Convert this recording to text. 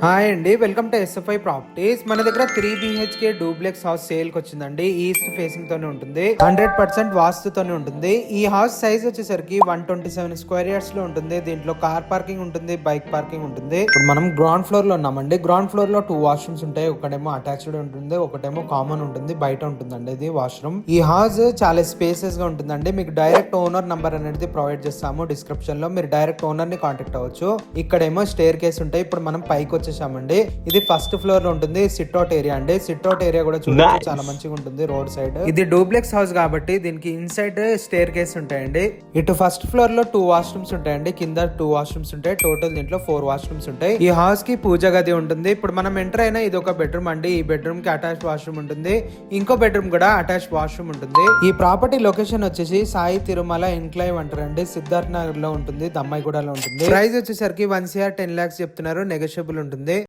Hi అండి, welcome to SFI properties. మన దగ్గర 3 BHK డూప్లెక్స్ హౌస్ సేల్ కి వచ్చిందండి. ఈస్ట్ ఫేసింగ్ తోనే ఉంటుంది, 100% వాస్తుతోనే ఉంటుంది. ఈ హౌస్ సైజ్ వచ్చేసరికి 127 స్క్వేర్ యార్డ్స్ లో ఉంటుంది. దీంట్లో కార్ పార్కింగ్ ఉంటుంది, బైక్ పార్కింగ్ ఉంటుంది. ఇప్పుడు మనం గ్రౌండ్ ఫ్లోర్ లో ఉన్నామండి. గ్రౌండ్ ఫ్లోర్ లో 2 వాష్రూమ్స్ ఉంటాయి. ఒకటేమో అటాచ్డ్ ఉంటుంది, ఒకటేమో కామన్ ఉంటుంది, బయట ఉంటుందండి ఇది వాష్రూమ్. ఈ హౌస్ చాలా స్పేసెస్ గా ఉంటుందండి. మీకు డైరెక్ట్ ఓనర్ నంబర్ అనేది ప్రొవైడ్ చేస్తాము డిస్క్రిప్షన్ లో. మీరు డైరెక్ట్ ఓనర్ ని కాంటాక్ట్ అవ్వచ్చు. ఇక్కడేమో స్టేర్ కేస్ ఉంటాయి. ఇప్పుడు మనం పైకి వచ్చేసామండి. ఇది ఫస్ట్ ఫ్లోర్ లో ఉంటుంది. సిట్ అవుట్ ఏరియా అండి. సిట్ అవుట్ ఏరియా కూడా చూడొచ్చు, చాలా మంచిగా ఉంటుంది రోడ్ సైడ్. ఇది డూప్లెక్స్ హౌస్ కాబట్టి దీనికి ఇన్సైడ్ స్టేర్ కేస్ ఉంటాయండి. ఇటు ఫస్ట్ ఫ్లోర్ లో 2 వాష్రూమ్స్ ఉంటాయండి, కింద 2 వాష్రూమ్స్ ఉంటాయి. టోటల్ దీంట్లో 4 వాష్రూమ్స్ ఉంటాయి. ఈ హౌస్ కి పూజ గది ఉంటుంది. ఇప్పుడు మనం ఎంటర్ అయినా ఇది ఒక బెడ్రూమ్ అండి. ఈ బెడ్రూమ్ కి అటాచ్ వాష్రూమ్ ఉంటుంది. ఇంకో బెడ్రూమ్ కూడా అటాచ్ వాష్రూమ్ ఉంటుంది. ఈ ప్రాపర్టీ లొకేషన్ వచ్చేసి సాయి తిరుమల ఎన్క్లైవ్ అంటారండి. సిద్ధార్థ్ నగర్ లో ఉంటుంది, దమ్మాయిగూడలో ఉంటుంది. ప్రైస్ వచ్చేసరికి 1 CR 10 lakhs చెప్తున్నారు, నెగోషియబుల్ ఉంటుంది.